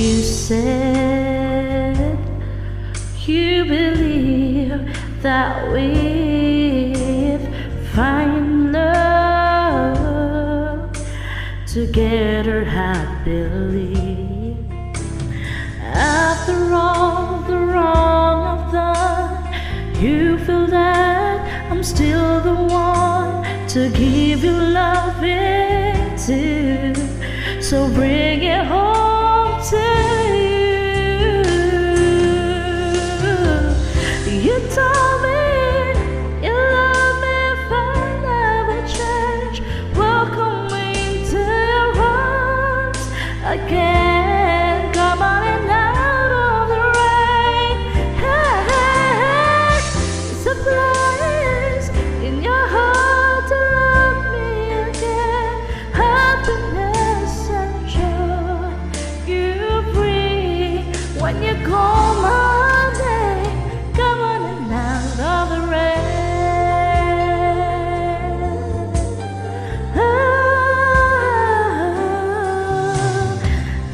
You said you believe that we'd find love together happily. After all the wrong I've done, you feel that I'm still the one to give you loving too. So bring it home to you. You told me you love me if I never change. Welcome me into your arms again. Come on and out of the rain. Hey, hey, hey. It's a place in your heart to love me again. Happiness and joy you bring when you call my name. Come on and out of the rain.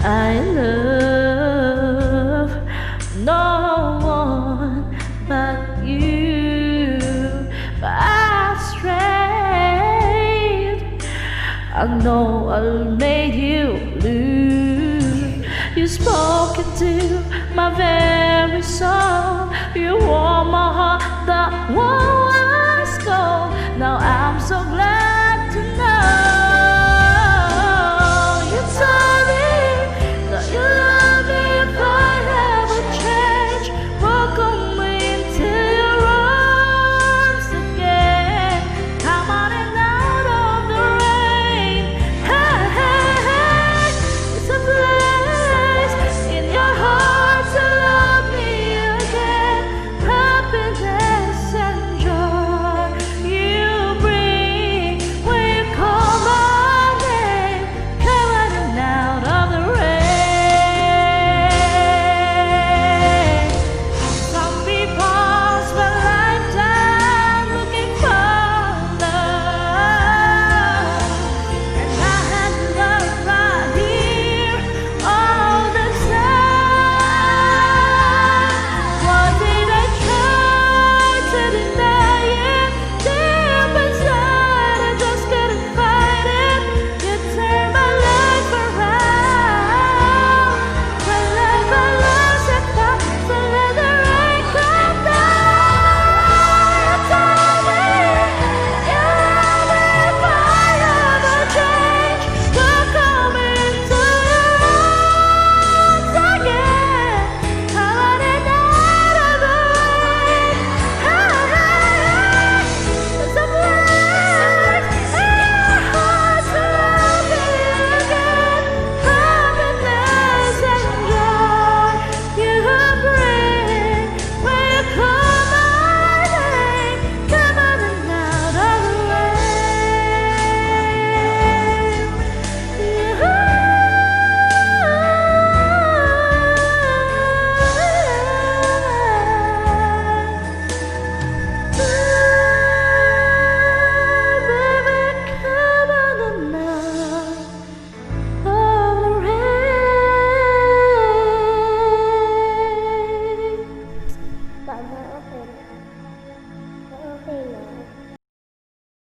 I love no one but you, but I'm straight. I know I'll make you lose. You spoke into my very soul. You warm my heart that was cold. Now I